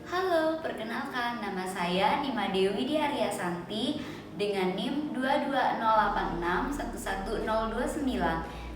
Halo, perkenalkan nama saya Nima Dewi Diaryasanti dengan NIM 22086111029.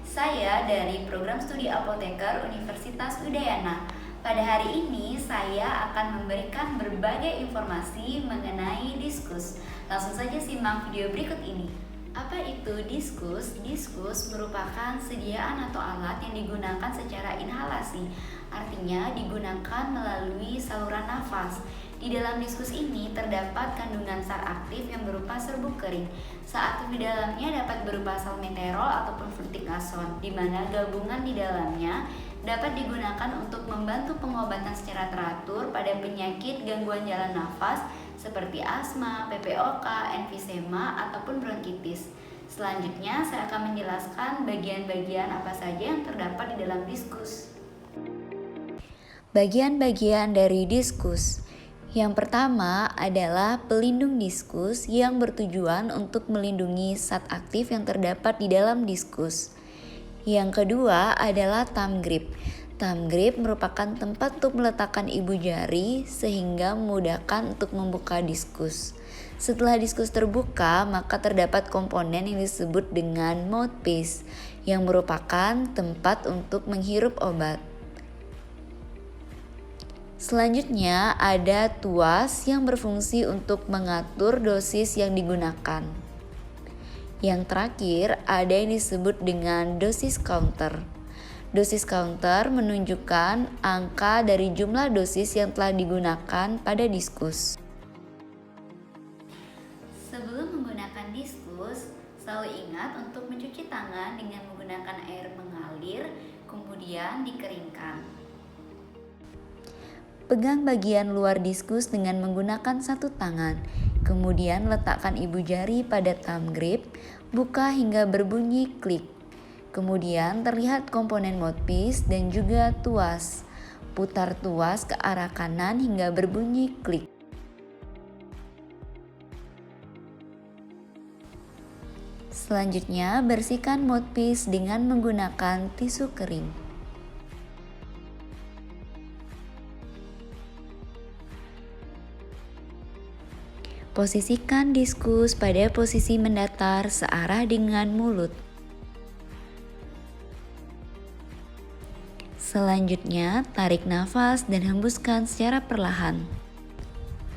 Saya dari Program Studi Apoteker Universitas Udayana. Pada hari ini saya akan memberikan berbagai informasi mengenai diskus. Langsung saja simak video berikut ini. Apa itu diskus? Diskus merupakan sediaan atau alat yang digunakan secara inhalasi, artinya digunakan melalui saluran nafas. Di dalam diskus ini terdapat kandungan zat aktif yang berupa serbuk kering. Zat aktif di dalamnya dapat berupa salmeterol ataupun fluticasone, di mana gabungan di dalamnya dapat digunakan untuk membantu pengobatan secara teratur pada penyakit gangguan jalan nafas seperti asma, PPOK, emfisema, ataupun bronkitis. Selanjutnya, saya akan menjelaskan bagian-bagian apa saja yang terdapat di dalam diskus. Bagian-bagian dari diskus. Yang pertama adalah pelindung diskus yang bertujuan untuk melindungi zat aktif yang terdapat di dalam diskus. Yang kedua adalah thumb grip. Thumb grip merupakan tempat untuk meletakkan ibu jari sehingga memudahkan untuk membuka diskus. Setelah diskus terbuka, maka terdapat komponen yang disebut dengan mouthpiece yang merupakan tempat untuk menghirup obat. Selanjutnya ada tuas yang berfungsi untuk mengatur dosis yang digunakan. Yang terakhir ada yang disebut dengan dosis counter. Dosis counter menunjukkan angka dari jumlah dosis yang telah digunakan pada diskus. Sebelum menggunakan diskus, selalu ingat untuk mencuci tangan dengan menggunakan air mengalir, kemudian dikeringkan. Pegang bagian luar diskus dengan menggunakan satu tangan, kemudian letakkan ibu jari pada thumb grip, buka hingga berbunyi klik. Kemudian terlihat komponen mouthpiece dan juga tuas. Putar tuas ke arah kanan hingga berbunyi klik. Selanjutnya, bersihkan mouthpiece dengan menggunakan tisu kering. Posisikan diskus pada posisi mendatar searah dengan mulut. Selanjutnya, tarik nafas dan hembuskan secara perlahan.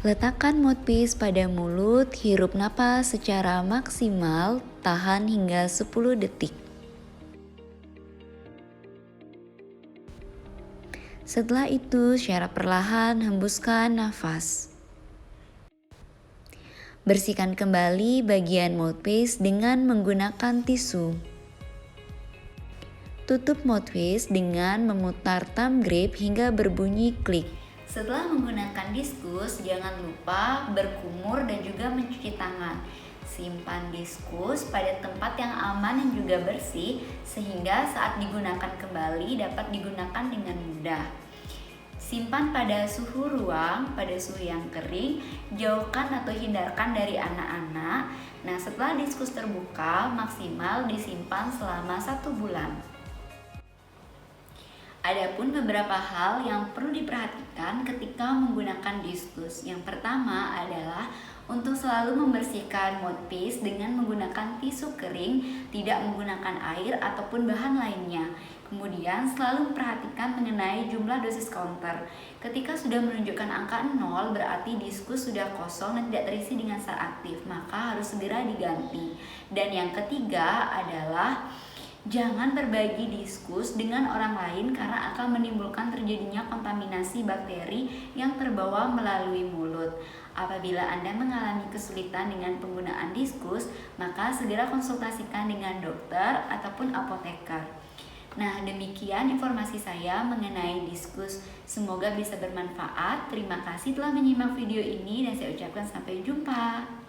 Letakkan mouthpiece pada mulut, hirup napas secara maksimal, tahan hingga 10 detik. Setelah itu, secara perlahan hembuskan nafas. Bersihkan kembali bagian mouthpiece dengan menggunakan tisu. Tutup mouthpiece dengan memutar thumb grip hingga berbunyi klik. Setelah menggunakan diskus, jangan lupa berkumur dan juga mencuci tangan. Simpan diskus pada tempat yang aman dan juga bersih sehingga saat digunakan kembali dapat digunakan dengan mudah. Simpan pada suhu ruang, pada suhu yang kering, jauhkan atau hindarkan dari anak-anak. Nah, setelah diskus terbuka, maksimal disimpan selama 1 bulan. Adapun beberapa hal yang perlu diperhatikan ketika menggunakan diskus. Yang pertama adalah untuk selalu membersihkan mouthpiece dengan menggunakan tisu kering, tidak menggunakan air ataupun bahan lainnya. Kemudian selalu memperhatikan mengenai jumlah dosis counter. Ketika sudah menunjukkan angka 0 berarti diskus sudah kosong dan tidak terisi dengan zat aktif, maka harus segera diganti. Dan yang ketiga adalah jangan berbagi diskus dengan orang lain karena akan menimbulkan terjadinya kontaminasi bakteri yang terbawa melalui mulut. Apabila Anda mengalami kesulitan dengan penggunaan diskus, maka segera konsultasikan dengan dokter ataupun apoteker. Nah, demikian informasi saya mengenai diskus. Semoga bisa bermanfaat. Terima kasih telah menyimak video ini dan saya ucapkan sampai jumpa.